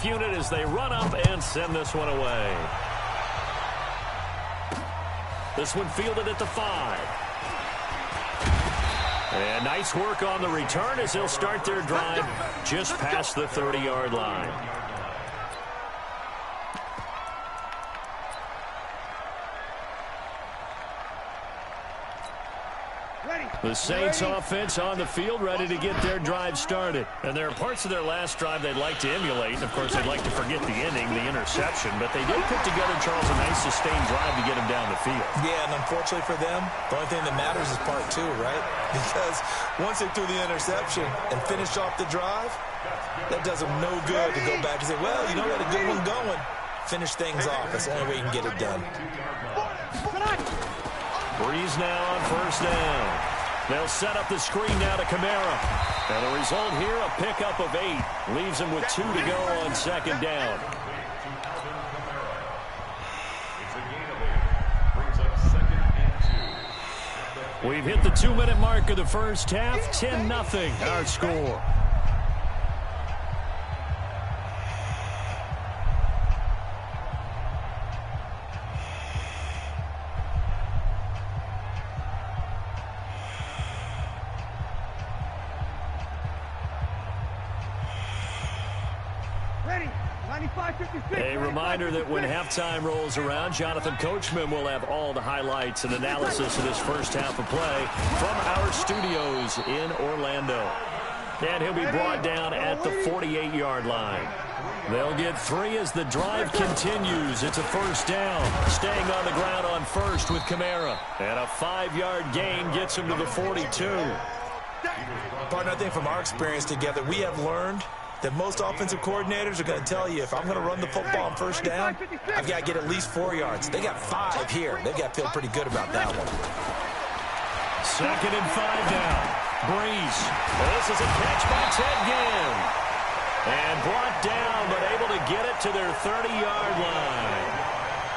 kickoff unit as they run up and send this one away. This one fielded at the 5. And nice work on the return as they'll start their drive just past the 30-yard line. The Saints offense on the field ready to get their drive started. And there are parts of their last drive they'd like to emulate. And, of course, they'd like to forget the ending, the interception. But they did put together, Charles, a nice sustained drive to get them down the field. Yeah, and unfortunately for them, the only thing that matters is part 2, right? Because once they threw the interception and finished off the drive, that does them no good to go back and say, well, you know, we had a good one going. Finish things off. That's the only way you can get it done. Breeze now on first down. They'll set up the screen now to Kamara. And the result here, a pickup of 8. Leaves him with 2 to go on second down. We've hit the 2-minute mark of the first half. 10-0 our score. A reminder that when halftime rolls around, Jonathan Coachman will have all the highlights and analysis of this first half of play from our studios in Orlando. And he'll be brought down at the 48-yard line. They'll get 3 as the drive continues. It's a first down. Staying on the ground on first with Kamara. And a 5-yard gain gets him to the 42. Partner, I think from our experience together, we have learned that most offensive coordinators are going to tell you, if I'm going to run the football on first down, I've got to get at least 4 yards. They got 5 here. They've got to feel pretty good about that one. 2nd and 5 now. Breeze. This is a catch by Ted Ginn. And brought down, but able to get it to their 30-yard line.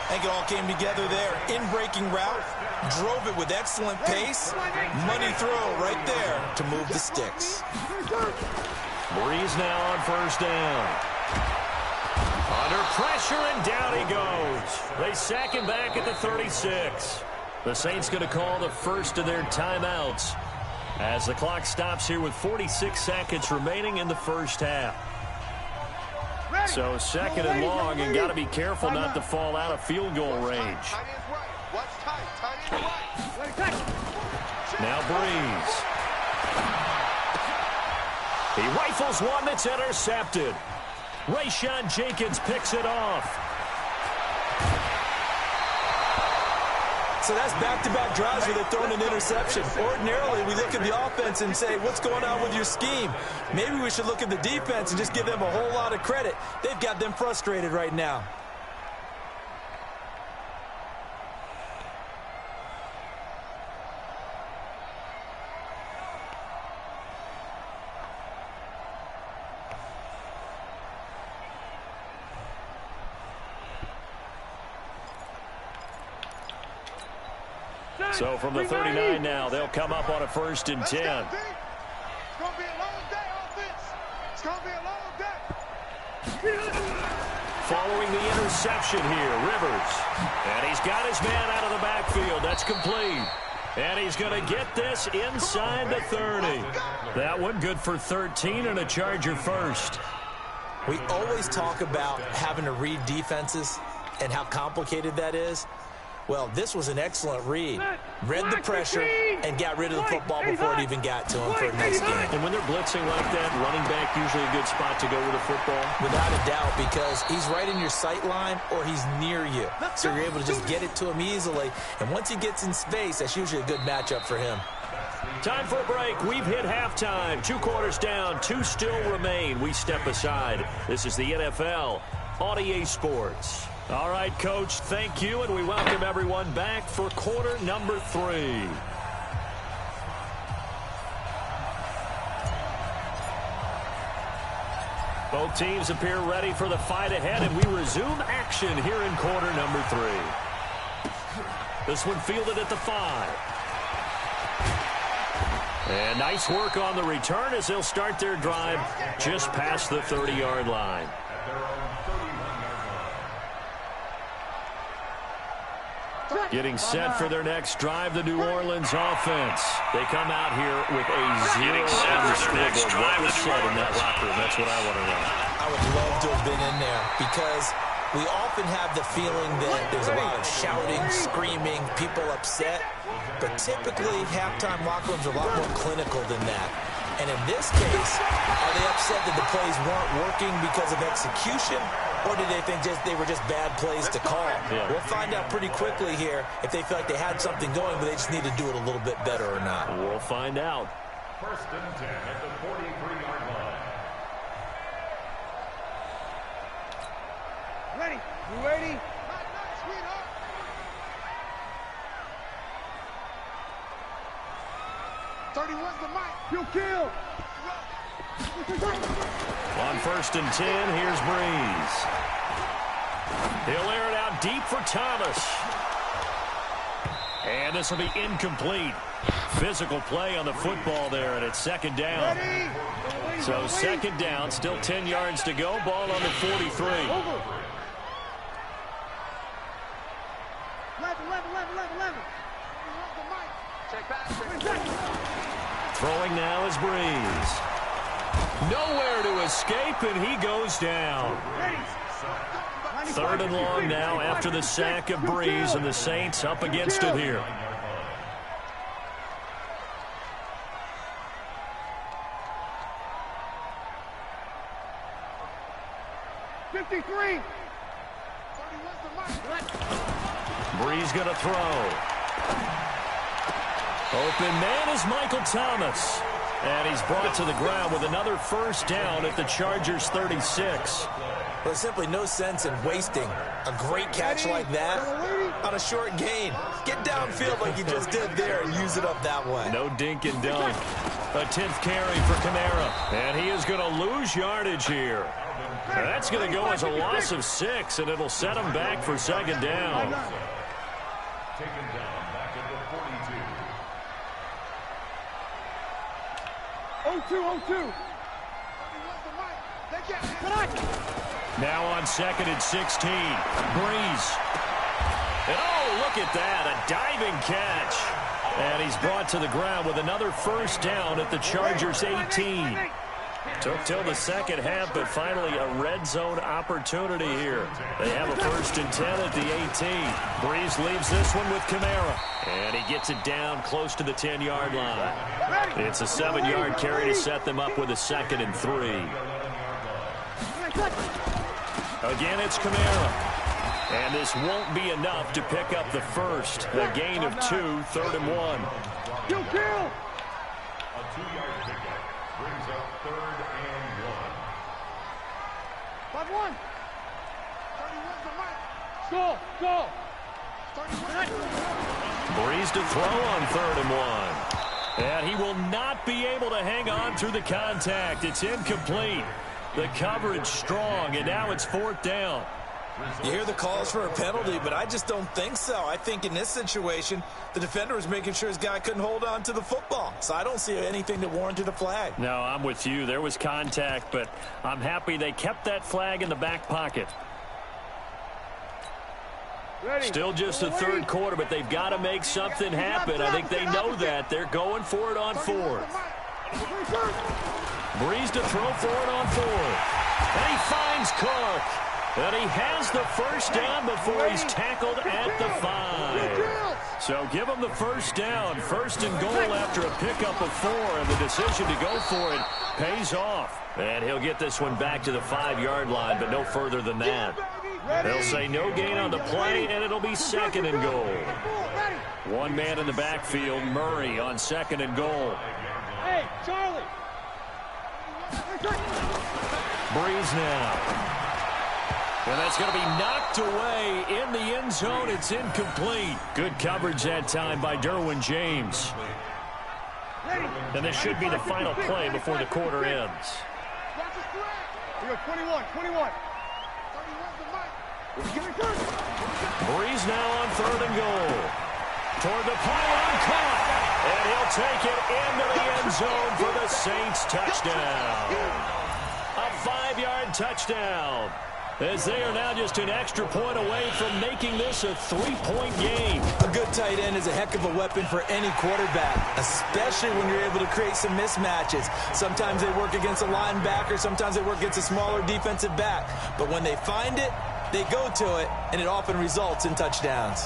I think it all came together there. In-breaking route. Drove it with excellent pace. Money throw right there to move the sticks. Breeze now on first down. Under pressure, and down he goes. They sack him back at the 36. The Saints going to call the first of their timeouts as the clock stops here with 46 seconds remaining in the first half. So 2nd and long, and got to be careful not to fall out of field goal range. Now Breeze. He rifles one that's intercepted. Rayshawn Jenkins picks it off. So that's back-to-back drives where they're throwing an interception. Ordinarily, we look at the offense and say, what's going on with your scheme? Maybe we should look at the defense and just give them a whole lot of credit. They've got them frustrated right now. So from the 39 now, they'll come up on a 1st and 10. It's going to be a long day, offense. It's going to be a long day. Following the interception here, Rivers. And he's got his man out of the backfield. That's complete. And he's going to get this inside the 30. That one good for 13 and a Charger first. We always talk about having to read defenses and how complicated that is. Well, this was an excellent read. Read the pressure and got rid of the football before it even got to him for a nice game. And when they're blitzing like that, running back usually a good spot to go with the football? Without a doubt, because he's right in your sight line or he's near you. So you're able to just get it to him easily. And once he gets in space, that's usually a good matchup for him. Time for a break. We've hit halftime. 2 quarters down. 2 still remain. We step aside. This is the NFL on EA Sports. All right, Coach, thank you, and we welcome everyone back for quarter number 3. Both teams appear ready for the fight ahead, and we resume action here in quarter number 3. This one fielded at the 5. And nice work on the return as they'll start their drive just past the 30-yard line. Getting set for their next drive, the New Orleans offense. They come out here with a 0 on the scoreboard. What was said in that locker room? That's what I want to know. I would love to have been in there because we often have the feeling that there's a lot of shouting, screaming, people upset. But typically, halftime locker rooms are a lot more clinical than that. And in this case, are they upset that the plays weren't working because of execution? Or did they think they were just bad plays to call? Yeah. We'll find out pretty quickly here if they feel like they had something going, but they just need to do it a little bit better or not. We'll find out. 1st and 10 at the 43-yard line. Ready. You ready? Nice, sweetheart. The mic. You kill. On 1st and 10, here's Breeze. He'll air it out deep for Thomas. And this will be incomplete. Physical play on the football there, and it's 2nd down. So 2nd down, still 10 yards to go. Ball on the 43. 11. Check back. Throwing now is Breeze. Nowhere to escape, and he goes down. 3rd and long now after the sack of Breeze, and the Saints up against it here. Breeze going to throw. Open man is Michael Thomas. And he's brought to the ground with another 1st down at the Chargers 36. Well, there's simply no sense in wasting a great catch like that on a short gain. Get downfield like you just did there and use it up that way. No dink and dunk. A 10th carry for Kamara. And he is going to lose yardage here. And that's going to go as a loss of 6, and it'll set him back for 2nd down. Taken down back at the 42. 0-2. Now on 2nd and 16. Breeze. And oh, look at that. A diving catch. And he's brought to the ground with another 1st down at the Chargers 18. Took till the 2nd half, but finally a red zone opportunity here. They have a 1st and 10 at the 18. Breeze leaves this one with Kamara. And he gets it down close to the 10-yard line. It's a 7-yard carry to set them up with a 2nd and 3. Again, it's Kamara. And this won't be enough to pick up the 1st. A gain of 2, 3rd and 1. You kill. A 2-yard pickup brings up 3rd and 1. 5-1. 31's the mic. Go. 31. Breeze to throw on 3rd and 1. And he will not be able to hang on through the contact. It's incomplete. The coverage strong, and now it's 4th down. You hear the calls for a penalty, but I just don't think so. I think in this situation, the defender was making sure his guy couldn't hold on to the football. So I don't see anything that warranted a flag. No, I'm with you. There was contact, but I'm happy they kept that flag in the back pocket. Still just the 3rd quarter, but they've got to make something happen. I think they know that. They're going for it on 4th. Breeze to throw for it on 4th. And he finds Cook. And he has the 1st down before he's tackled at the 5. So give him the 1st down. 1st and goal after a pickup of 4. And the decision to go for it pays off. And he'll get this one back to the 5-yard line, but no further than that. They'll say no gain on the play, and it'll be 2nd and goal. One man in the backfield, Murray on 2nd and goal. Hey, Charlie. Breeze now. And that's going to be knocked away in the end zone. It's incomplete. Good coverage that time by Derwin James. And this should be the final play before the quarter ends. We got 21. Breeze now on 3rd and goal. Toward the pylon, caught. And he'll take it into the end zone for the Saints touchdown. A 5-yard touchdown. as they are now just an extra point away from making this a 3-point game. A good tight end is a heck of a weapon for any quarterback, especially when you're able to create some mismatches. Sometimes they work against a linebacker, sometimes they work against a smaller defensive back. But when they find it, they go to it, and it often results in touchdowns.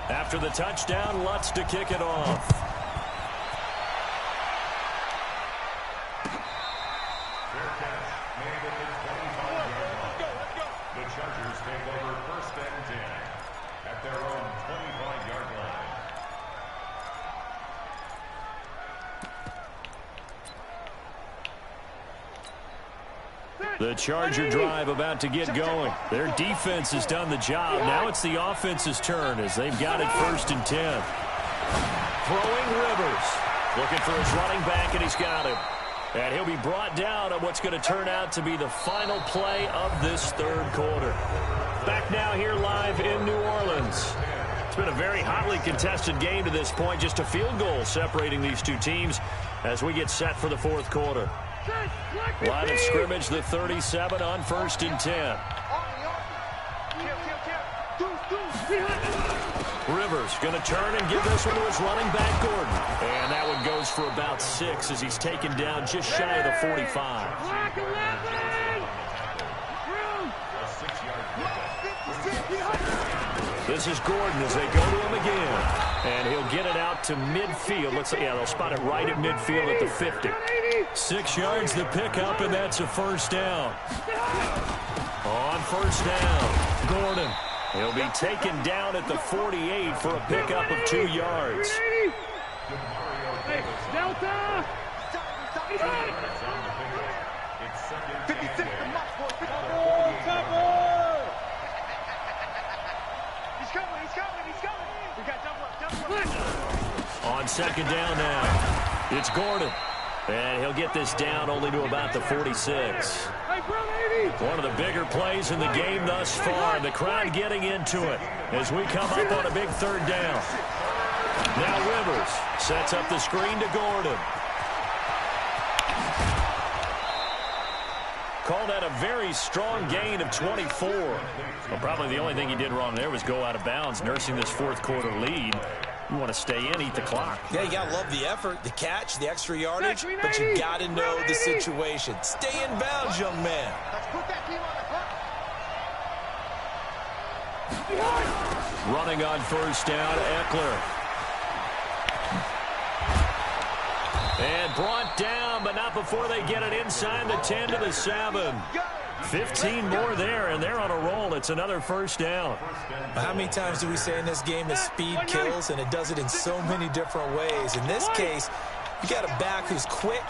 After the touchdown, Lutz to kick it off. Fair catch made at the 25-yard line. The Chargers take over 1st and 10 at their own 25-yard line. The Charger drive about to get going. Their defense has done the job. Now it's the offense's turn as they've got it 1st and 10. Throwing Rivers. Looking for his running back, and he's got him. And he'll be brought down on what's going to turn out to be the final play of this 3rd quarter. Back now here live in New Orleans. It's been a very hotly contested game to this point. Just a field goal separating these two teams as we get set for the 4th quarter. Line of scrimmage, the 37 on 1st and 10. Rivers going to turn and give this one to his running back, Gordon. And that one goes for about 6 as he's taken down just shy of the 45. This is Gordon as they go to him again. And he'll get it out to midfield. Looks like, yeah, they'll spot it right at midfield at the 50. 6 yards the pickup, and that's a 1st down. On 1st down, Gordon. He'll be taken down at the 48 for a pickup of 2 yards. Hey, Delta! 56 to Mox, boy. He's coming. We got double up. On 2nd down now, it's Gordon. And he'll get this down only to about the 46. One of the bigger plays in the game thus far. The crowd getting into it as we come up on a big 3rd down. Now Rivers sets up the screen to Gordon. Called that a very strong gain of 24. Well, probably the only thing he did wrong there was go out of bounds, nursing this 4th quarter lead. You want to stay in, eat the clock. Yeah, you got to love the effort, the catch, the extra yardage, but you got to know the situation. Stay in bounds, young man. Let's put that team on the clock. Running on 1st down, Eckler. And brought down, but not before they get it inside the 10 to the 7. 15 more there, and they're on a roll. It's another 1st down. How many times do we say in this game that speed kills, and it does it in so many different ways? In this case, you got a back who's quick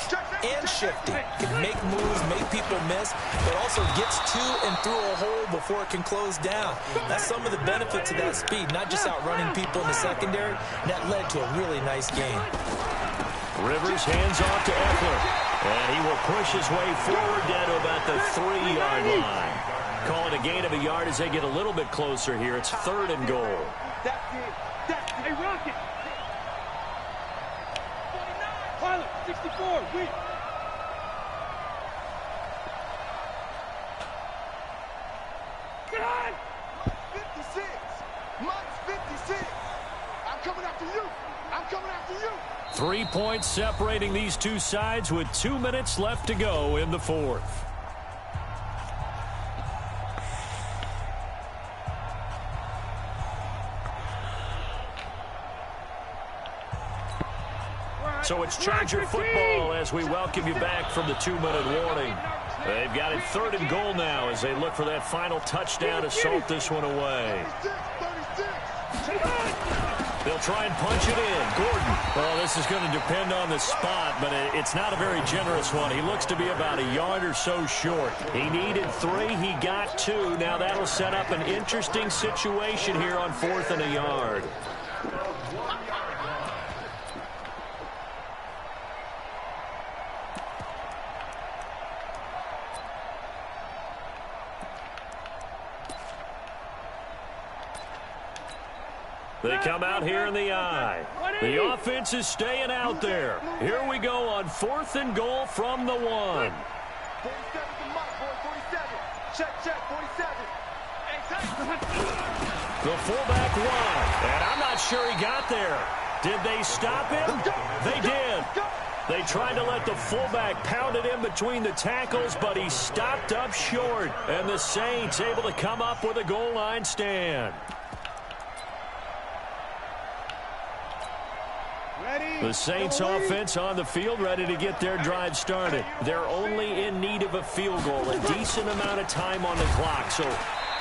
and shifty, can make moves, make people miss, but also gets to and through a hole before it can close down. That's some of the benefits of that speed, not just outrunning people in the secondary. That led to a really nice game. Rivers hands off to Eckler. And he will push his way forward down to about the 3-yard line. Call it a gain of a yard as they get a little bit closer here. It's 3rd and goal. Hey, Rocket. 49. 64. We. Get on. 56. Mike's 56. I'm coming after you. 3 points separating these two sides with 2 minutes left to go in the 4th. So it's Charger football as we welcome you back from the 2-minute warning. They've got it 3rd and goal now as they look for that final touchdown to salt this one away. They'll try and punch it in. Gordon. Well, this is going to depend on the spot, but it's not a very generous one. He looks to be about a yard or so short. He needed 3. He got 2. Now that'll set up an interesting situation here on 4th and a yard. They come out here in the I. The offense is staying out there. Here we go on 4th and goal from the 1. 47 to Mike, boy, 47. Check, 47. The fullback run, and I'm not sure he got there. Did they stop him? They did. They tried to let the fullback pound it in between the tackles, but he stopped up short. And the Saints able to come up with a goal line stand. The Saints offense on the field, ready to get their drive started. They're only in need of a field goal, a decent amount of time on the clock. So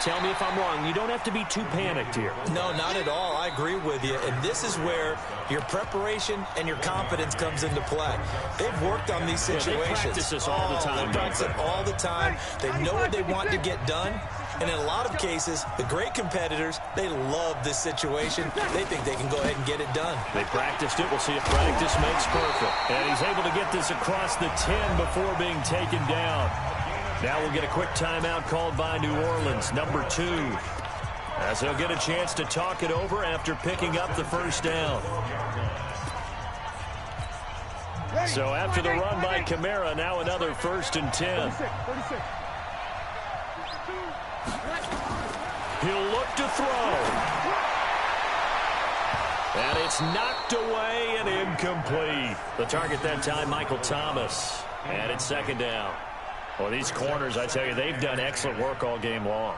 tell me if I'm wrong. You don't have to be too panicked here. No, not at all. I agree with you. And this is where your preparation and your confidence comes into play. They've worked on these situations. They practice this all the time. They practice it all the time. They know what they want to get done. And in a lot of cases, the great competitors, they love this situation. They think they can go ahead and get it done. They practiced it. We'll see if practice makes perfect. And he's able to get this across the 10 before being taken down. Now we'll get a quick timeout called by New Orleans, number 2. As they'll get a chance to talk it over after picking up the first down. So after the run by Kamara, now another 1st and 10. He'll look to throw. And it's knocked away and incomplete. The target that time, Michael Thomas. And it's 2nd down. Well, these corners, I tell you, they've done excellent work all game long.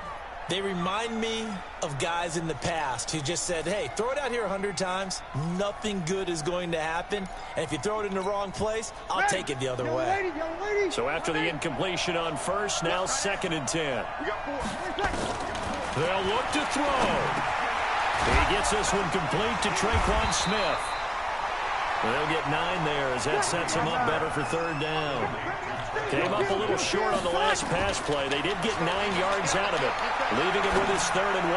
They remind me of guys in the past who just said, hey, throw it out here 100 times. Nothing good is going to happen. And if you throw it in the wrong place, I'll take it the other way. So after the incompletion on 1st, now 2nd and 10. They'll look to throw. He gets this one complete to Traquan Smith. They'll get 9 there as that sets him up better for 3rd down. Came up a little short on the last pass play. They did get 9 yards out of it, leaving him with his 3rd and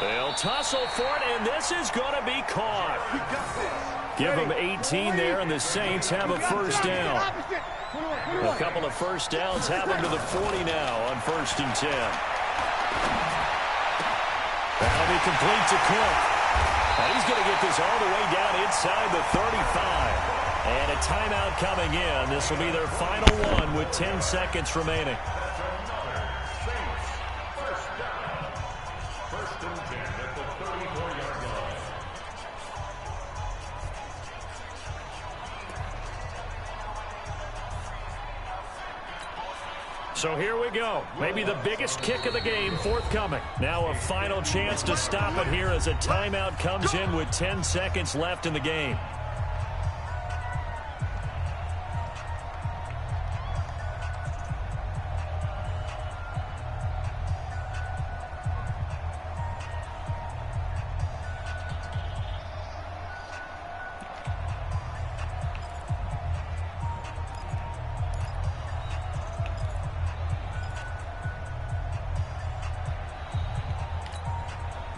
1. They'll tussle for it, and this is going to be caught. Give them 18 there, and the Saints have a 1st down. A couple of 1st downs have them to the 40 now on 1st and 10. That'll be complete to Cook. And he's going to get this all the way down inside the 35. And a timeout coming in. This will be their final one with 10 seconds remaining. So here we go. Maybe the biggest kick of the game forthcoming. Now a final chance to stop it here as a timeout comes in with 10 seconds left in the game.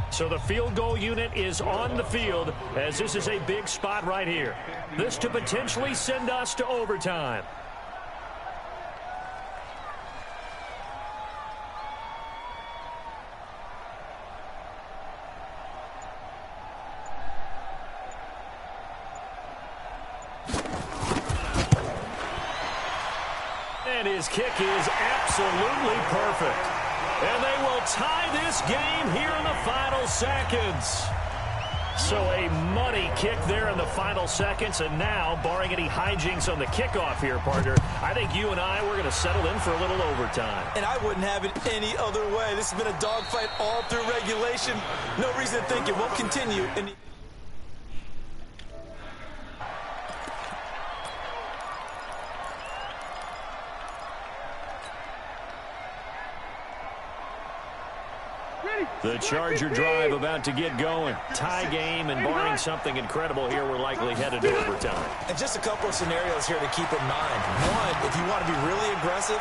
So the field goal unit is on the field as this is a big spot right here. This to potentially send us to overtime. And his kick is absolutely perfect. And they will tie this game here in the final seconds. So a money kick there in the final seconds. And now, barring any hijinks on the kickoff here, partner, I think you and I, we're going to settle in for a little overtime. And I wouldn't have it any other way. This has been a dogfight all through regulation. No reason to think it won't continue. The Charger drive about to get going. Tie game, and barring something incredible here, we're likely headed to overtime. And just a couple of scenarios here to keep in mind. One, if you want to be really aggressive,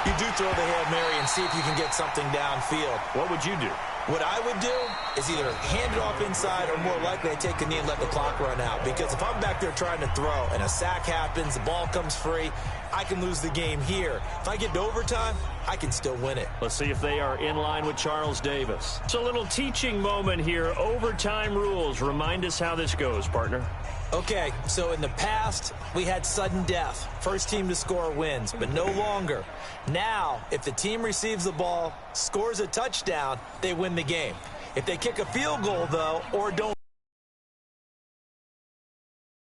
you do throw the Hail Mary and see if you can get something downfield. What would you do? What I would do is either hand it off inside or more likely I take a knee and let the clock run out. Because if I'm back there trying to throw and a sack happens, the ball comes free, I can lose the game here. If I get to overtime, I can still win it. Let's see if they are in line with Charles Davis. It's a little teaching moment here. Overtime rules. Remind us how this goes, partner. Okay, so in the past, we had sudden death. First team to score wins, but no longer. Now, if the team receives the ball, scores a touchdown, they win the game. If they kick a field goal, though, or don't,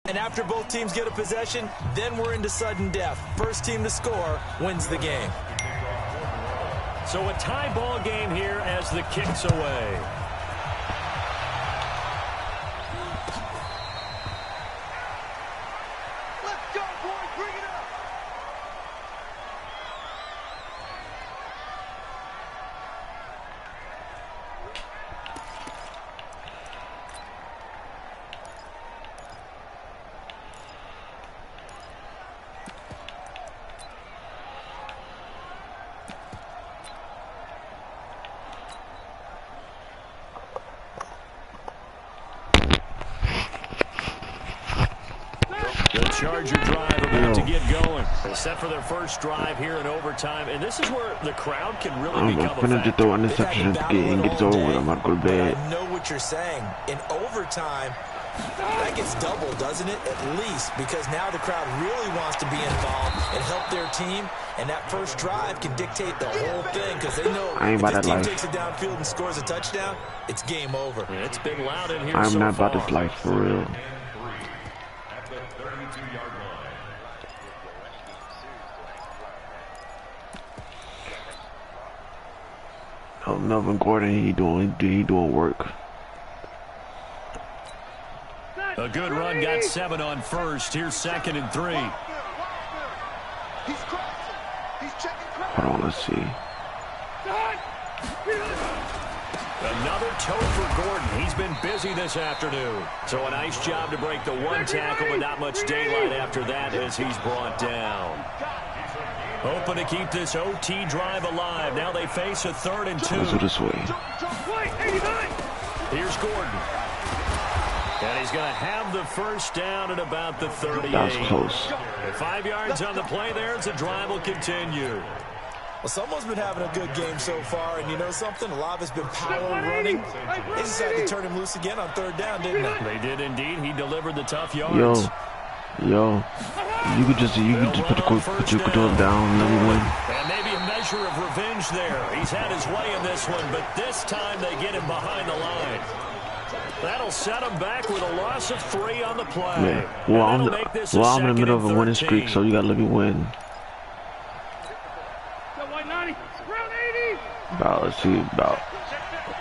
and after both teams get a possession, then we're into sudden death. First team to score wins the game. So a tie ball game here as the kick's away. Charger drive about to get going. They're set for their first drive here in overtime, and this is where the crowd can really become a factor. Throw interceptions and get over with. I'm not going to bed. I know what you're saying. In overtime, that gets doubled, doesn't it? At least, because now the crowd really wants to be involved and help their team, and that first drive can dictate the whole thing because they know if this team takes it downfield and scores a touchdown, it's game over. Yeah, it's been loud in here I'm so not far. about this life for real. Oh, Melvin Gordon, he doing work. A good run, got 7 on first. Here's 2nd and 3. Hold on, let's see. Another toe for Gordon. He's been busy this afternoon. So a nice job to break the one tackle, but not much daylight after that as he's brought down. Hoping to keep this OT drive alive. Now they face a 3rd and 2. Let's go this way. Here's Gordon. And he's going to have the first down at about the 38. That was close. 5 yards on the play there as the drive will continue. Well, someone's been having a good game so far, and you know something? A lot of it's been power running. They decided to turn him loose again on 3rd down, didn't they? They did indeed. He delivered the tough yards. Yo, you could just put your control down and let me win. And maybe a measure of revenge there. He's had his way in this one, but this time they get him behind the line. That'll set him back with a loss of 3 on the play. Yeah. Well, I'm in the middle of a winning streak, so you gotta let me win. Let's see, about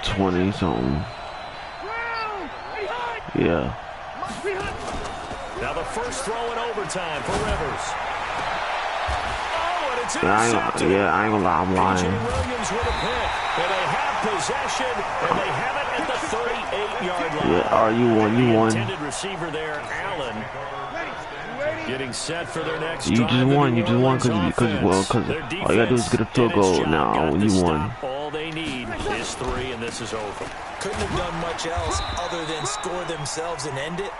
20 something. Yeah. Now the first throw in overtime for Rivers. Oh, and it's intercepted. I ain't gonna lie, I'm lying. Williams with a pick. And they have possession, and they have it at the 38-yard line. Yeah, you won. Intended receiver there, Allen. Getting set for their next You just won because all you gotta do is get a field goal now. You won. All they need is 3, and this is over. Couldn't have done much else other than score themselves and end it.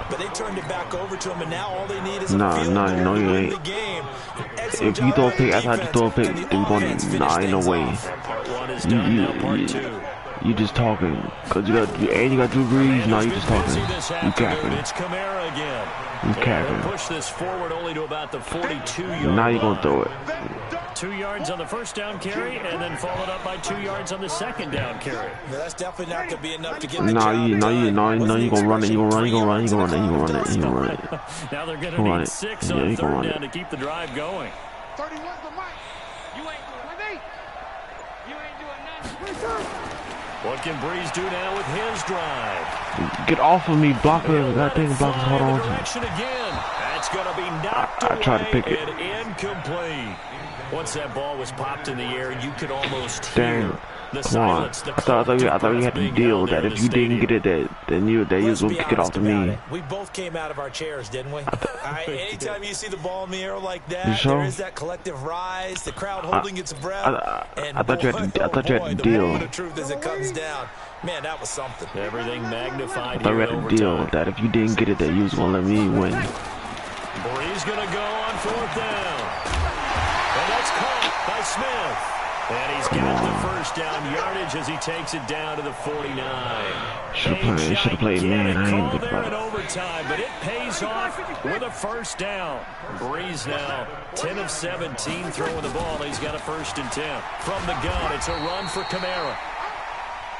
But they turned it back over to him, and now all they need is a field goal to win the game. If you throw a pick, after I throw a pick, they're going, ain't no way. Part 1 is done, now part 2. You just talking, cause you got Drew Brees. No, you just talking. You capping. It's Kamara again. You capping. Push this forward only to about the 42-yard line. Now you gonna throw it. 2 yards on the first down carry, and then followed up by 2 yards on the second down carry. No, that's definitely not gonna be enough to get the you gonna run it. You gonna run it. Now they're gonna need 6 on 3rd down to keep the drive going. 31's the mic. You ain't doing nothing. You ain't doing nothing. What can Brees do now with his drive? Get off of me, blocker. That thing blockers. Hold on. Direction again. That's going to be knocked away tried to pick it. and incomplete. Once that ball was popped in the air, you could almost Dang. hear the Come silence. on. I thought you had to deal that if you didn't get it, then you was gonna kick it off to me. We both came out of our chairs, didn't we? Anytime you see the ball in the air like that, You sure? there is that collective rise, the crowd holding its breath. I thought you had to deal. The truth as it comes down. Man, that was something. Everything magnified. I thought you had to deal that if you didn't get it, that you was gonna let me win. Bree's gonna go on 4th down. And that's caught by Smith. And he's got the first down yardage as he takes it down to the 49. Should have played man. I ain't think about in overtime, but it pays off with a first down. Breeze now 10 of 17 throwing the ball. He's got a 1st and 10. From the gun, it's a run for Kamara.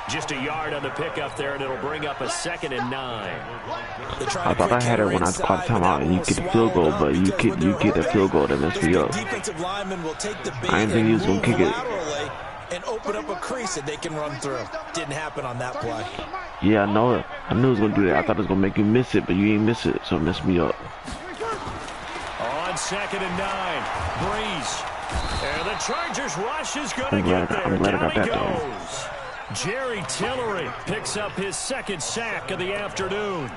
Just a yard on the pickup there, and it'll bring up a 2nd and 9. I thought I had it when I caught timeout, and you get a field goal, but you get a field goal that messed me up. I didn't think he was gonna kick it. And open up a crease that they can run through. Didn't happen on that play. Yeah, I know it. I knew it was gonna do that. I thought it was gonna make you miss it, but you ain't miss it, so it messed me up. On 2nd and 9, Breeze. And the Chargers rush is gonna get there. I'm glad I got that goes. Jerry Tillery picks up his 2nd sack of the afternoon.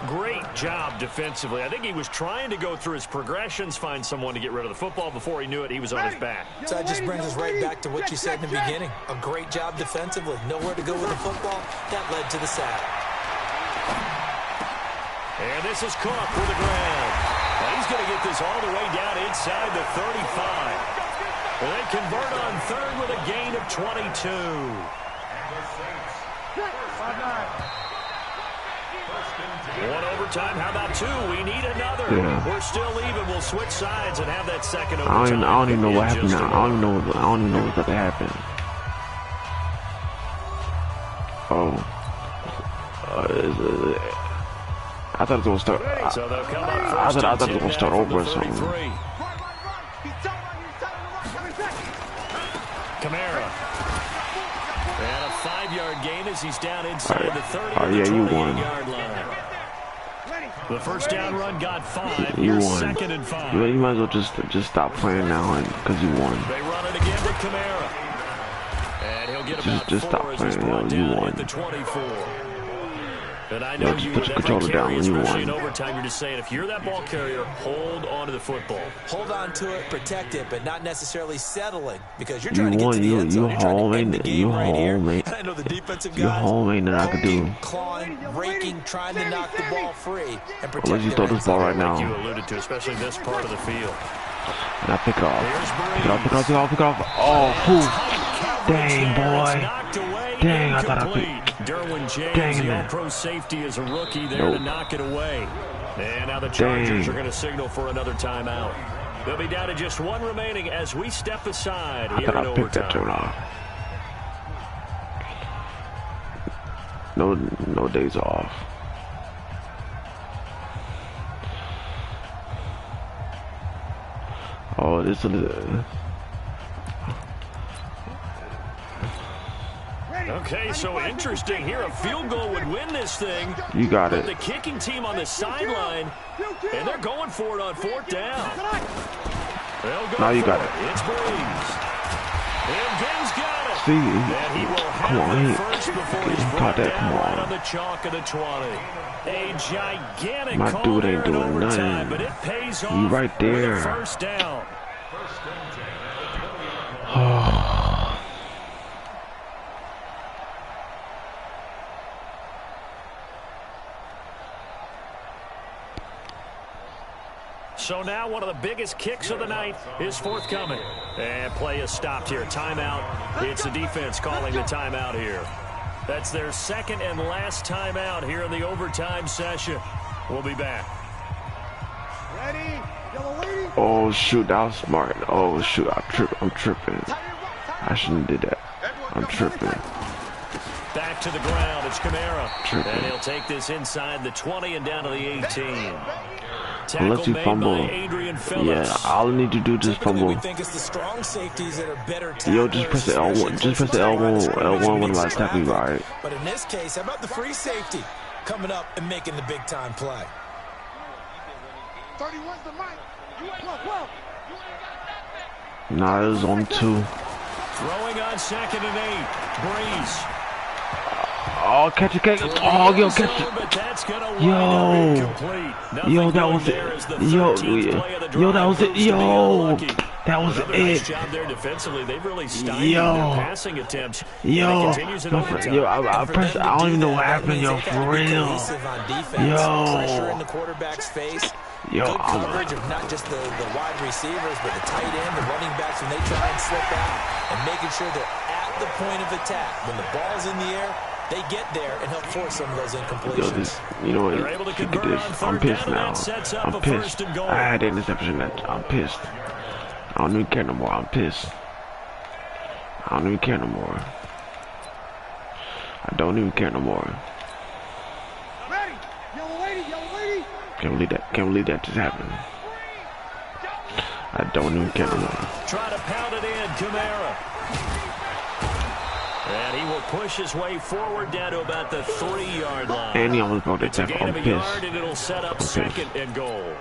Great job defensively. I think he was trying to go through his progressions, find someone to get rid of the football. Before he knew it, he was on his back. So that just brings us right back to what you said in the beginning. A great job defensively. Nowhere to go with the football. That led to the sack. And this is Cook for the ground. Well, he's going to get this all the way down inside the 35. Well, they convert on 3rd with a gain of 22. One overtime. How about 2? We need another. Yeah. We're still even. We'll switch sides and have that 2nd overtime. I don't even know what happened now. I don't even know what's about to happen. I thought it was gonna start. I thought it was gonna start over or something. Kamara. And a 5-yard gain as he's down inside the 30 yeah, you won. yard line. The first down run got 5. You won. 2nd and 5. You might as well just stop playing now, because you won. They run it again with Kamara. And he'll get about Just 4 stop as he's playing. brought You down won. at the 24. And I know Just you put with your every controller down carry, when you especially in won. overtime, you're just saying, if you're that ball carrier, hold on to the football. Hold on to it, protect it, but not necessarily settling, because you're You trying to get won. to the end zone. You're trying to end the game right here. I know the defensive guys. You home ain't nothing I could do. Clawing, raking, trying to knock the ball free and protect Unless you throw this ball right now. You alluded to, especially this part of the field. And I pick off. Pick off. Oh, poof. Dang, boy. Dang, I thought I picked. Derwin James, the all-pro safety, is a rookie there to knock it away. And now the Chargers are going to signal for another timeout. They'll be down to just 1 remaining as we step aside here in I picked that turn overtime. off. No days off. Oh, this is. Okay, so interesting here. A field goal would win this thing. You got it. The kicking team on the sideline, and they're going for it on 4th down. Now you got it. It's Breeze. And Gibbs got it. See, And he will come on, have it first before he's caught brought that. down Come right on. on the chalk of the 20. A gigantic My call dude there ain't in doing overtime, nothing. but it pays off. You right there. With a first down. So now one of the biggest kicks of the night is forthcoming. And play is stopped here. Timeout. It's the defense calling the timeout here. That's their 2nd and last timeout here in the overtime session. We'll be back. Ready? Oh shoot, that was smart. Oh shoot, I'm tripping. I shouldn't have did that. I'm tripping. Back to the ground. It's Kamara. Tripping. And he'll take this inside the 20 and down to the 18. Unless you fumble. Yeah, all I need to do is just fumble. We think it's the strong safeties that are better. Yo, just press the L1. Just press the L1 when I tackle you, right? But in this case, how about the free safety coming up and making the big time play? 31's the mic. Nah, it was on 2. Throwing on 2nd and 8. Breeze. Oh, catch it, catch it. Oh, yo, catch it. Yo, that was it. Yo, that was it. Yo, that was it. Nice job there defensively. They've really stymied their passing attempts. Yo, I pressed. I don't even know what happened, yo, for real. Pressure in the quarterback's face. Yo, good coverage of not just the wide receivers, but the tight end, the running backs when they try and slip out, and making sure they're at the point of attack. When the ball's in the air, they get there and help force some of those incompletions. You know what? Look at this. I'm pissed now. I'm pissed. I had an interception. I'm pissed. I don't even care no more. I'm pissed. I don't even care no more. I don't even care no more. Can't believe that just happened. I don't even care no more. Try to pound it in, Kamara. And he will push his way forward down to about the 3-yard line. And he almost broke the tackle. I'm pissed. And it'll set up 2nd and goal.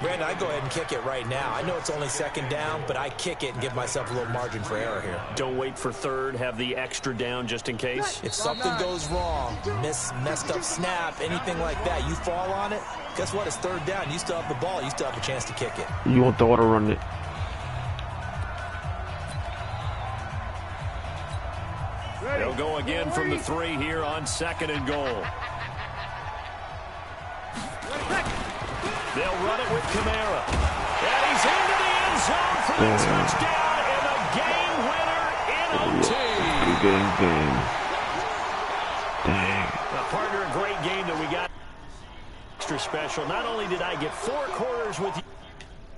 Brandon, I go ahead and kick it right now. I know it's only 2nd down, but I kick it and give myself a little margin for error here. Don't wait for 3rd. Have the extra down just in case. If something goes wrong, messed up snap, anything like that, you fall on it, guess what? It's 3rd down. You still have the ball. You still have a chance to kick it. You want the order run it? They'll go again from the 3 here on 2nd and goal. They'll run it with Kamara. And he's into the end zone for the touchdown and the game winner in OT. Good game. Dang. Now, partner, a great game that we got extra special. Not only did I get 4 quarters with you.